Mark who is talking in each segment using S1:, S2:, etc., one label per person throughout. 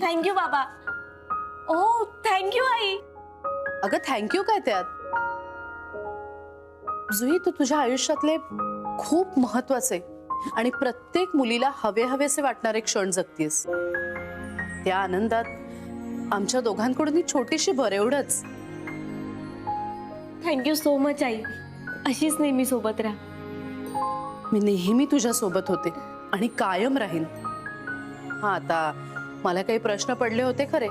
S1: Thank you बाबा. ओ thank you आई.
S2: अगं thank you काय त्यात? जुई, तू तुझ्या आयुष्यातले खूप महत्वाचे आणि प्रत्येक मुलीला हवे हवेसे वाटणारे क्षण जगतीस. त्या आनंदात आमच्या दोघांकडून ही छोटीशी भर, एवढंच.
S1: Thank you so much I. अशीच नेहमी सोबत राहा.
S2: मी नेहमी तुझ्या सोबत होते आणि कायम राहीन. हा, आता मला काही प्रश्न पडले होते खरे,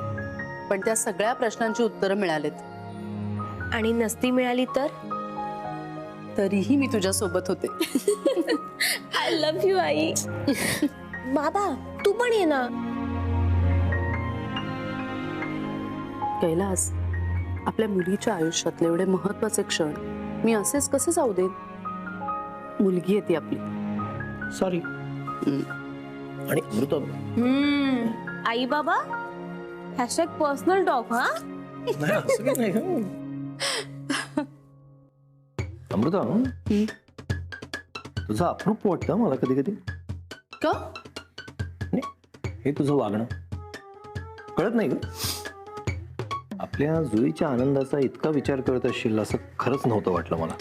S2: पण त्या सगळ्या प्रश्नांची उत्तरं मिळालेत.
S1: आणि नसती मिळाली तर
S2: तरीही मी तुझ्या सोबत होते.
S1: आय लव्ह यू आई. बाबा तू पण ये ना.
S2: कैलास, आपल्या मुलीच्या आयुष्यातले एवढे महत्वाचे क्षण मी असेच कसे जाऊ देईन? मुलगी आहे ती आपली.
S3: सॉरी. आणि अमृता,
S1: आई बाबा #पर्सनल टॉक. हा
S3: नाही असं काही नाही हं. अमृता, तुझं अप्रूप वाटतं मला कधी कधी.
S2: का?
S3: नाही, हे तुझं वागणं कळत नाही ग. आपल्या जुईच्या आनंदाचा इतका विचार करत असशील असं खरंच नव्हतं वाटलं मला.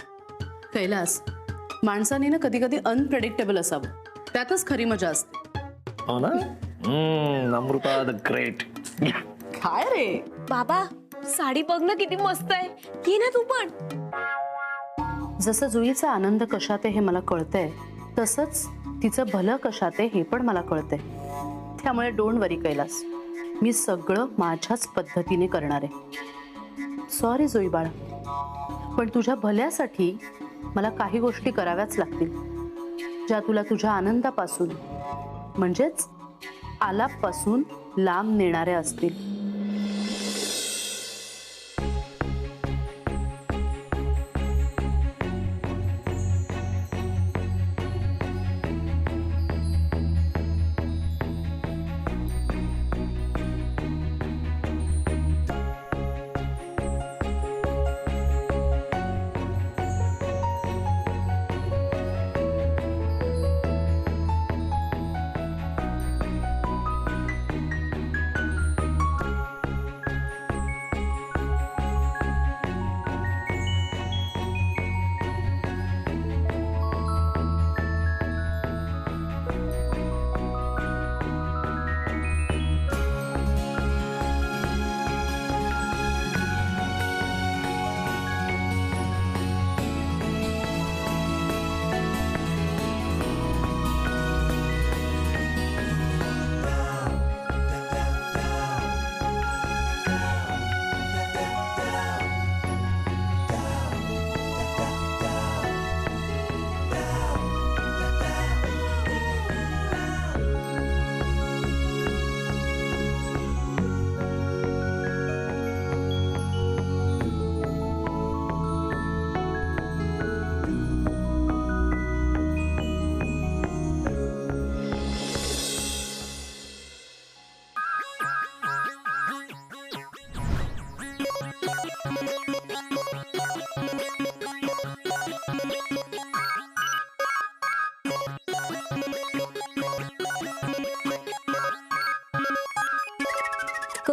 S2: कैलास, माणसाने ना कधी कधी अनप्रेडिक्टेबल असावं, त्यातच खरी मजा असते.
S3: हो ना. Amruta the great.
S2: काय रे?
S1: बाबा साडी बघ ना किती मस्त आहे. घे ना तू पण.
S2: जसं जुईचा आनंद कशात आहे हे मला कळतंय, तसंच तिचं भलं कशात आहे हे पण मला कळतंय. त्यामुळे डोंट वरी कैलास, मी सगळं माझ्याच पद्धतीने करणार आहे. सॉरी जुई बाळा, पण तुझ्या भल्यासाठी मला काही गोष्टी कराव्याच लागतील, ज्या तुला तुझ्या आनंदापासून म्हणजेच आलापासून लांब नेणाऱ्या असतील.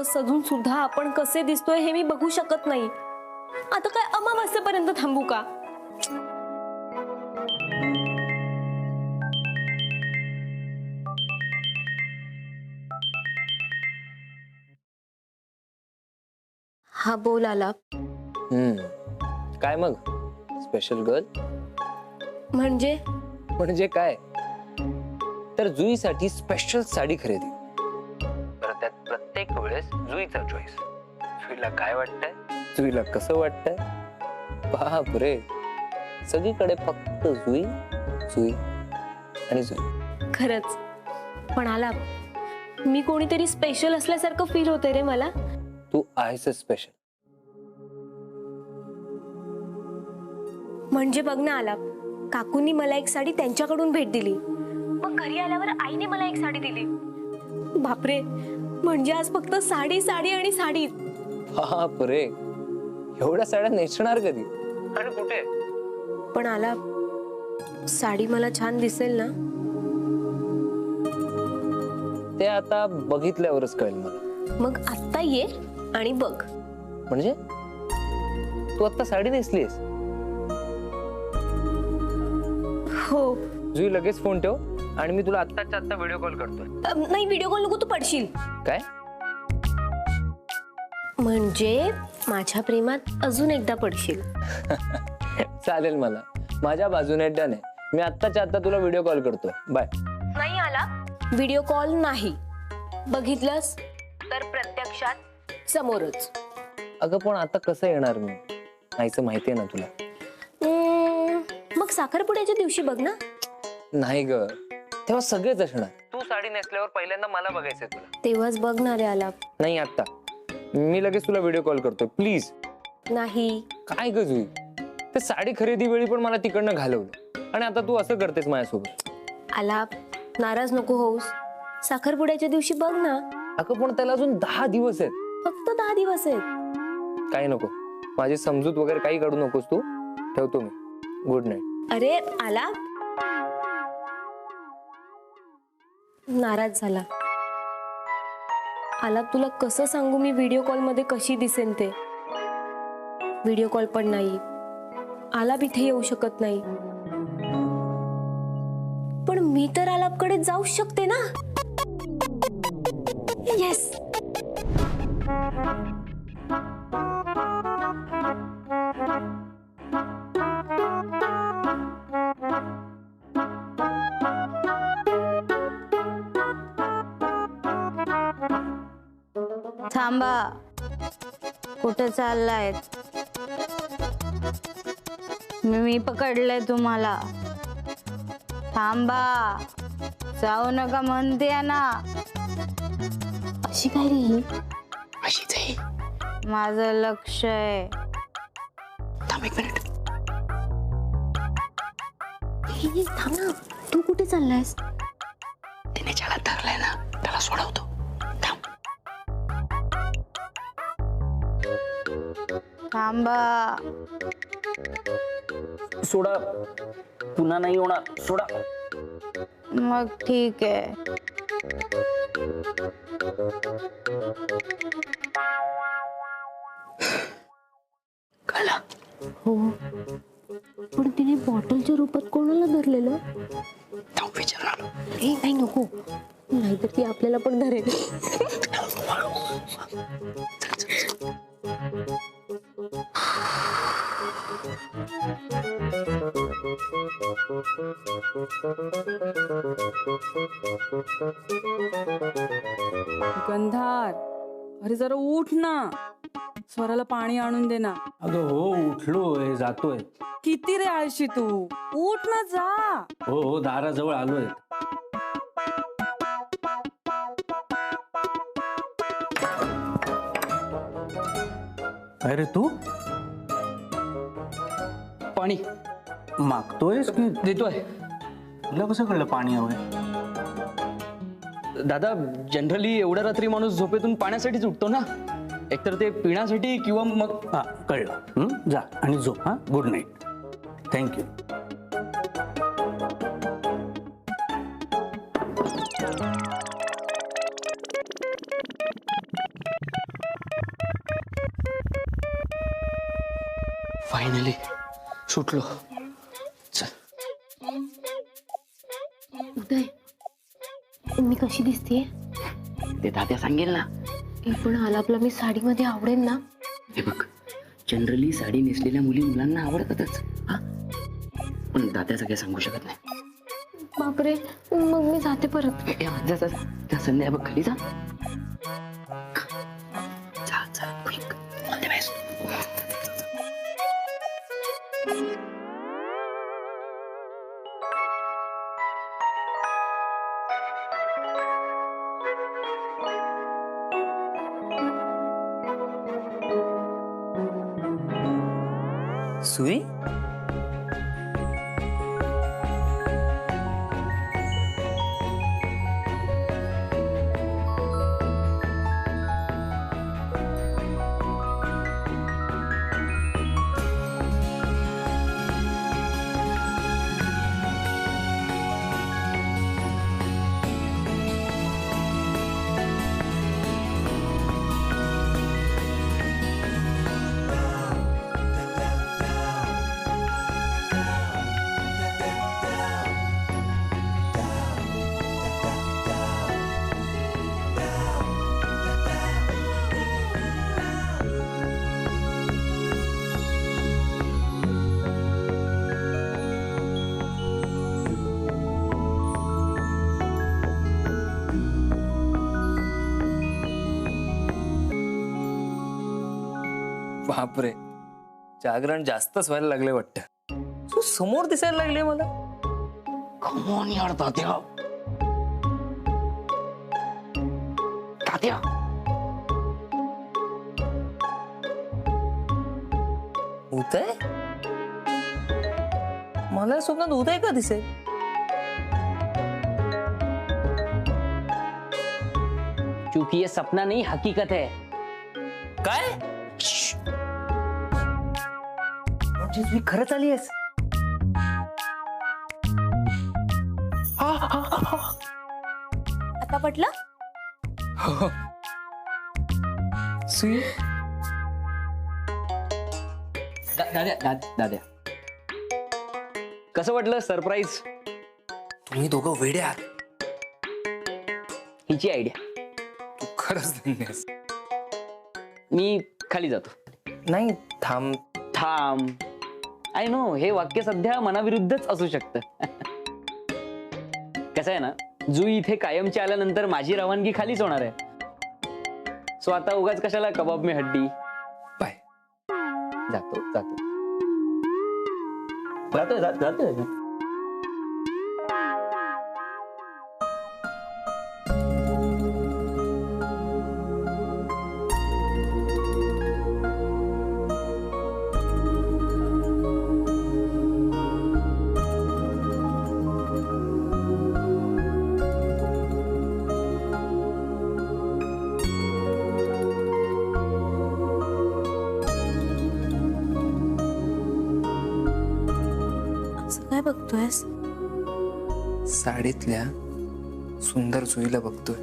S1: सजून सुद्धा आपण कसे दिसतोय हे मी बघू शकत नाही. आता काय अमावास्येपर्यंत थांबू का? हा बोल आलाप.
S4: काय मग स्पेशल गर्ल?
S1: म्हणजे
S4: काय तर जुईसाठी स्पेशल साडी खरेदी. बरं, त्यात प्रत्येक वेळेस जुईचा चॉईस. जुईला काय वाटतंय, जुईला कसं वाटतंय, बाप रे, सगळीकडे फक्त जुई जुई आणि जुई.
S1: खरंच. पण आलाप, मी कोणीतरी स्पेशल असल्यासारखं फील होतंय रे मला.
S4: तू आहेस स्पेशल.
S1: म्हणजे बघ ना आलाप, काकूंनी मला एक साडी त्यांच्याकडून भेट दिली, मग घरी आल्यावर आईने मला एक साडी दिली. बापरे, म्हणजे आज फक्त साडी साडी आणि साडी.
S4: बाप रे, एवढ्या साड्या नेसणार कधी आणि कुठे?
S1: पण आलाप, साडी मला छान दिसेल ना?
S4: ते आता बघितल्यावरच कळेल मला.
S1: मग आत्ता ये आणि बघ.
S4: म्हणजे तू आता साडी नेसलीस?
S1: हो.
S4: जुई लगेच फोन ठेव आणि मी तुला आत्ताच्या आत्ता व्हिडिओ कॉल करतोय.
S1: नाही, व्हिडिओ कॉल नको, तू पडशील.
S4: काय?
S1: म्हणजे माझ्या प्रेमात अजून एकदा पडशील.
S4: चालेल, मला माझ्या बाजूने डन आहे. मी आत्ताच्या आत्ता तुला व्हिडिओ कॉल करतोय. बाय.
S1: नाही आला व्हिडिओ कॉल नाही. बघितलंस तर प्रत्यक्षात समोरच.
S4: अगं पण आता कसं येणार मी? आईचं माहितीये ना तुला.
S1: मग साखरपुड्याच्या दिवशी बघ ना.
S4: नाही ग, तेव्हा सगळेच असणार. तू साडी नेसल्यावर पहिल्यांदा मला बघायचंय तुला.
S1: तेव्हाच बघणार आहे आलाप.
S4: नाही आता, मी लगेच तुला व्हिडिओ कॉल करतोय. प्लीज.
S1: नाही.
S4: काय ग जुई, ते साडी खरेदी वेळी पण मला तिकडनं घालवलं आणि आता तू असं करतेस माझ्यासोबत.
S1: आलाप, नाराज नको होऊस. साखरपुड्याच्या दिवशी बघ ना.
S4: अगं पण त्याला अजून 10 दिवस आहेत.
S1: फक्त 10 दिवस आहेत.
S4: काही नको, माझी समजूत वगैरे काही काढू नकोस तू. ठेवतो मी. Good night.
S1: अरे आलाप, नाराज झाला. आलाप, तुला कसं सांगू मी व्हिडिओ कॉल मध्ये कशी दिसेन ते. व्हिडिओ कॉल पण नाही. आलाप इथे येऊ शकत नाही. पण मी तर आलापकडे जाऊ शकते ना. येस.
S5: थांबा, कुठे चाललाय? मी पकडलंय तुम्हाला. थांबा, जाऊ नका म्हणते ना.
S1: अशी काय रे ही?
S6: अशीच आहे.
S5: माझं लक्ष आहे.
S6: थांब एक मिनिट.
S1: हे थांब ना, तू कुठे चाललायस?
S6: तिने ज्याला धरलंय ना त्याला सोडवतो. थांब.
S5: थांबा.
S6: सोडा, पुन्हा नाही होणार. सोडा.
S5: मग ठीक आहे.
S6: कळलं?
S1: हो, पण तिने बॉटलच्या रूपात कोणाला धरलेलं?
S6: थांब, विचारणार.
S1: हे नाही, नको. नाहीतर ती आपल्याला पण धरेल.
S7: गंधार, अरे जरा उठ ना. स्वराला पाणी आणून दे ना.
S8: अगं हो, उठलोय, जातोय.
S7: किती रे आळशी तू. उठ ना, जा.
S8: हो हो, दाराजवळ आलोय. काय रे तू?
S6: पाणी
S8: मागतोयस की
S6: देतोय.
S8: तुला कसं कळलं पाणी हवंय?
S6: दादा, जनरली एवढ्या रात्री माणूस झोपेतून पाण्यासाठीच उठतो ना. एकतर ते पिण्यासाठी किंवा मग
S8: हा, कळलं. जा आणि झोप. हा, गुड नाईट. थँक्यू.
S6: फायनली सुटलो. चल.
S1: उदय, मी कशी दिसतेय?
S6: ते दाद्या सांगेल ना.
S1: पण आलापला मी साडीमध्ये आवडेल ना?
S6: हे बघ, जनरली साडी नेसलेल्या मुली मुलांना आवडतातच. हा, पण दाद्याचं काही सांगू शकत नाही.
S1: बापरे, मग मी जाते परत.
S6: जा जा जा. संध्या बघ, खाली जा. जा जा, क्विक. All the best.
S4: सुई, बापरे, जागरण जास्तच व्हायला लागले वाटतं. तू समोर दिसायला लागले मला.
S6: कमॉन यार तात्या. तात्या
S4: उदय, मला स्वप्नात उदय का दिसेल?
S6: क्योंकि ये सपना नहीं हकीकत है.
S4: काय? म्हणजे तुम्ही खरंच आली आहेस?
S1: आता पटलं?
S4: हो. सुई,
S6: दाद्या कसं वाटलं सरप्राईज?
S4: तुम्ही दोघं वेडे आहात.
S6: हिची आयडिया.
S4: तू खरंच धन्य आहेस.
S6: मी खाली जातो.
S4: नाही, थांब.
S6: थांब. आय नो हे वाक्य सध्या मनाविरुद्धच असू शकतं. कसं आहे ना, जुई इथे कायमची आल्यानंतर माझी रवानगी खालीच होणार आहे. सो आता उगाच कशाला कबाब में हड्डी.
S4: बाय.
S6: जातो जातो जातो.
S1: असं काय बघतोयस?
S4: साडीतल्या सुंदर जुईला बघतोय.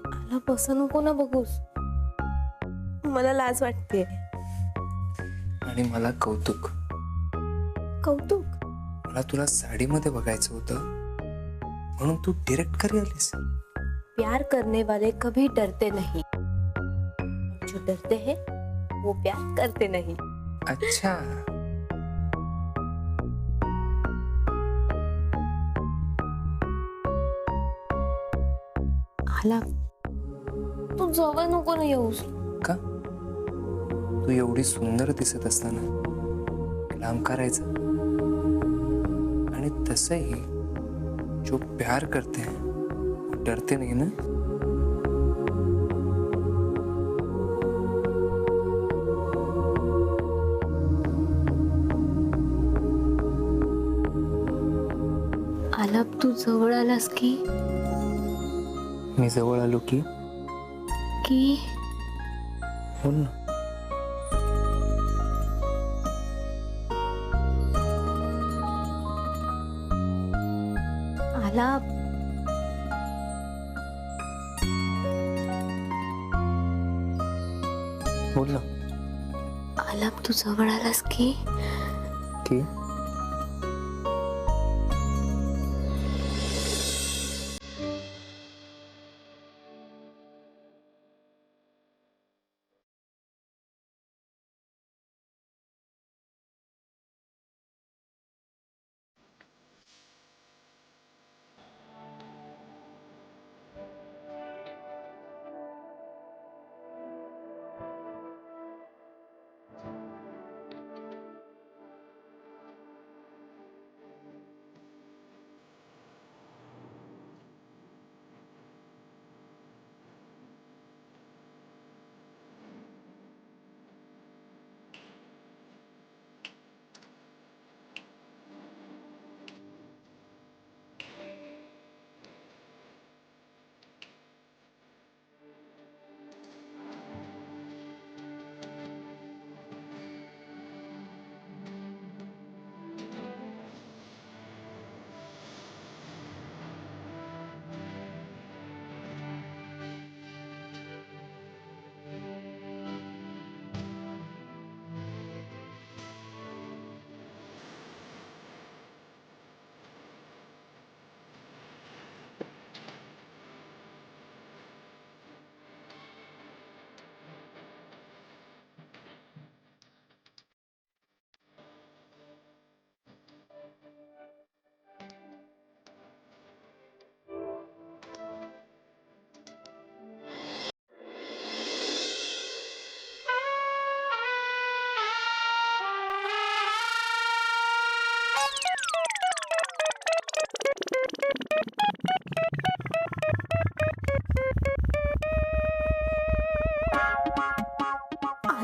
S1: मला बस नको ना बघूस, मला लाज वाटते.
S4: आणि मला कौतुक.
S1: कौतुक?
S4: मला तुला साडीमध्ये बघायचं होतं, म्हणून तू डिरेक्ट घरी आलीस.
S1: प्यार करने वाले कभी डरते नहीं, जो डरते हैं वो प्यार करते नहीं.
S4: अच्छा.
S1: आला, तू जवळ नको ना येऊस.
S4: का? तू एवढी सुंदर दिसत असताना लांब करायचं. आणि तसंही जो प्यार करते हैं वो डरते नहीं ना.
S1: आलाप, तू जवळ आलास की
S4: मी जवळ आलो की बोल ना.
S1: आलाप,
S4: बोल ना.
S1: आलाप, तू जवळ आलास की
S4: की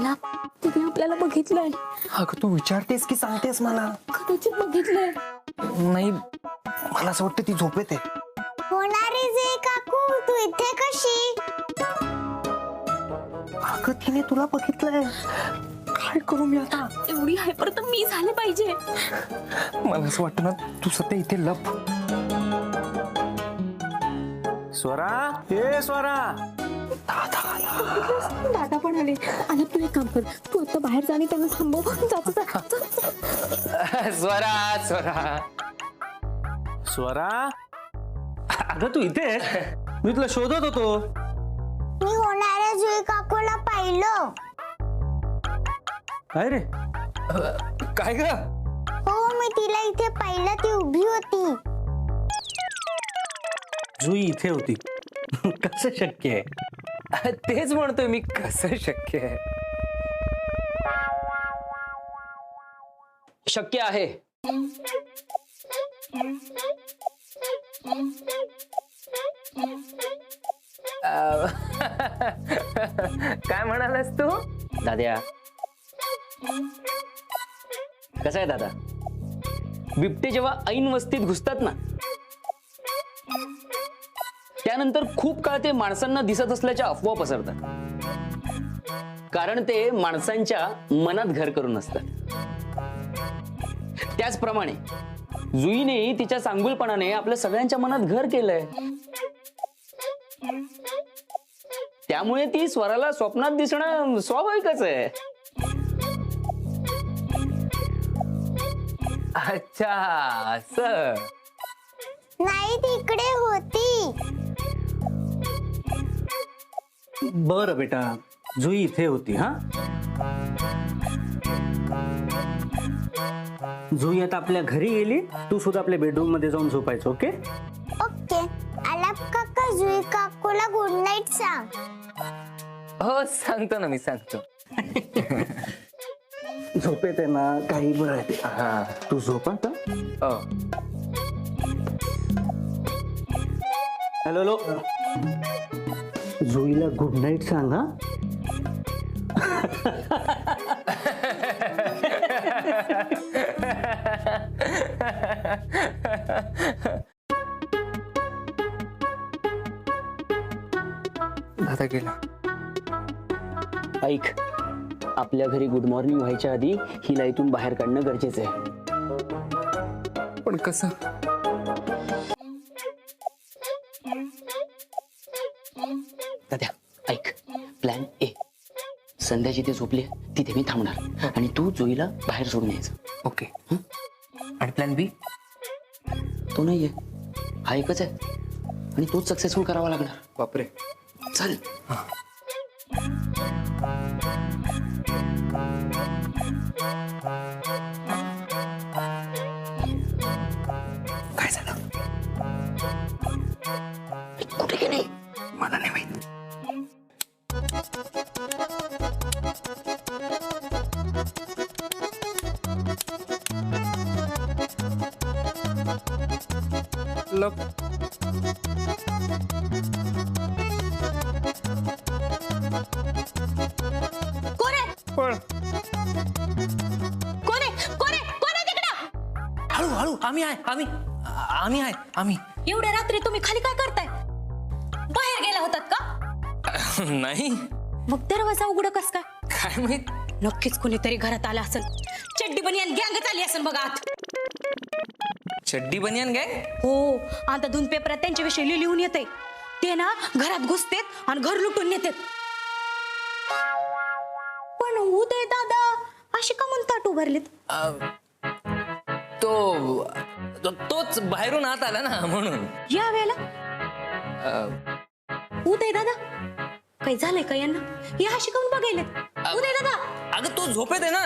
S1: आलाप तिने आपल्याला बघितलंय.
S3: अगं तू विचारतेस की सांगतेस मला?
S1: कदाचित बघितलंय.
S3: नाही, मला असं वाटतं ती झोपेत आहे.
S5: होणारे जे काकू तू इथे कशी?
S3: अगं तिने तुला बघितलंय. काय करू मी आता?
S1: एवढी हायपर तर मी झाले पाहिजे.
S3: मला असं वाटतं ना तू सध्या इथे लप. स्वरा, हे स्वरा.
S1: दादा पण आले. आलाप तू एक काम कर, तू आता बाहेर जा आणि त्यांना थांबव.
S4: स्वरा स्वरा
S8: स्वरा, अगं तू इथे आहेस? मी तुला शोधत होतो.
S5: मी होणाऱ्या जुई काकूला पाहिलं.
S8: काय रे?
S4: काय ग?
S5: हो मी तिला इथे पाहिलं, ती उभी होती.
S8: जुई इथे होती. कसं शक्य आहे?
S4: तेच म्हणतोय मी, कसं शक्य आहे? शक्य आहे. काय म्हणालास तू? दाद्या, कसं आहे दादा? बिबटे जेव्हा ऐन वस्तीत घुसतात ना, त्यानंतर खूप काळ ते माणसांना दिसत असल्याच्या अफवा पसरतात. कारण ते माणसांच्या मनात घर करून असतात. त्याचप्रमाणे जुईने तिच्या चांगुलपणाने आपल्या सगळ्यांच्या मनात घर केलंय. त्यामुळे ती स्वराला स्वप्नात दिसणं स्वाभाविकच आहे. अच्छा, असं.
S5: नाही ती इकडे होती.
S8: बरं बेटा, जुई इथे होती. हा, जुई आता आपल्या घरी गेली. तू सुद्धा आपल्या बेडरूम मध्ये जाऊन झोपायचं. Okay
S5: okay. आलाप काका जुई काकूला गुड नाईट सांग.
S4: हो सांगतो ना, मी सांगतो.
S8: झोपेत आहे ना, काही बरं आहे ते.
S4: हा,
S8: तू झोप आता.
S4: हो.
S8: हॅलो हॅलो, जुईला गुड नाईट सांग. हा,
S4: दादा गेला.
S6: ऐक, आपल्या घरी गुड मॉर्निंग व्हायच्या आधी हिला इथून बाहेर काढणं गरजेचं आहे.
S4: पण कसं?
S6: दाद्या ऐक, प्लॅन ए. संध्या जिथे झोपली तिथे मी थांबणार आणि तू जुईला बाहेर सोडून यायचं.
S4: ओके. आणि प्लॅन बी?
S6: तो नाहीये, हा एकच आहे आणि तोच सक्सेसफुल करावा लागणार.
S4: बापरे.
S6: चल.
S4: काय झालं?
S6: कुठे गेली?
S4: मला नाही माहित. लप. हळू हळू. आम्ही आहे.
S1: एवढ्या रात्री तुम्ही खाली काय करताय? बाहेर गेला होतात का?
S4: नाही,
S1: मग दरवाजा उघड कस काय?
S4: काय माहित.
S1: नक्कीच कोणीतरी घरात आला असेल. चड्डी बनियान गँगच आली असेल बघा आत.
S4: चड्डी बनियान गँग?
S1: हो, आता दोन पेपरात त्यांच्याविषयी लिहून येते. ते ना घरात घुसतेत आणि घर लुटून नेतात. पण उदय दादा अशी का म्हणतात उभारलेत?
S4: तोच बाहेरून आत आला ना, म्हणून.
S1: या वेळेला उदय दादा काही झालंय का यांना? या अशी काऊन बघायलेत? उदय दादा.
S4: अगं तो झोपेत आहे ना.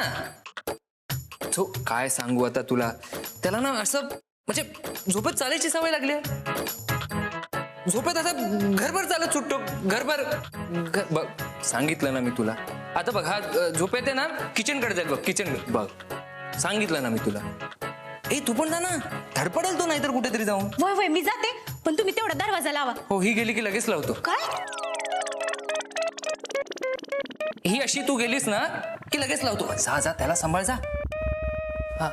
S4: तो काय सांगू आता तुला, त्याला ना असं म्हणजे झोपेत चालायची सवय लागली. झोपेत आता घरभर चालत सुटतो. घरभर बघ, सांगितलं ना मी तुला. आता बघ, हा झोपेत आहे ना, किचन कडे जाईल बघ. किचन बघ, सांगितलं ना मी तुला. ए तू पण जा ना, धडपडेल तो नाहीतर कुठेतरी जाऊन.
S1: वय वय मी जाते, पण तुम्ही तेवढा दरवाजा लावा.
S4: हो, ही गेली की लगेच लावतो.
S1: काय?
S4: ही अशी तू गेलीस ना की लगेच लावतो. जा जा त्याला सांभाळ जा. हा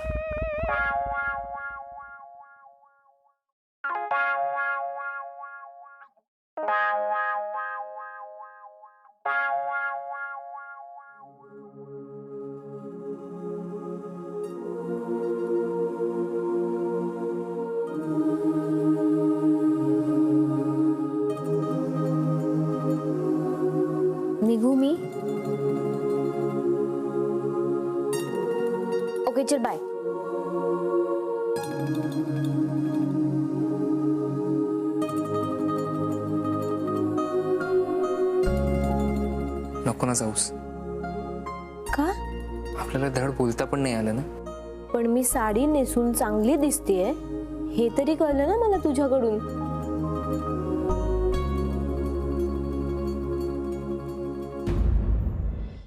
S1: निघू मी? ओके चल बाय.
S4: नको ना जाऊस.
S1: का?
S4: आपल्याला धड बोलता पण नाही आलं ना.
S1: पण मी साडी नेसून चांगली दिसतेय हे तरी कळलं ना मला तुझ्याकडून.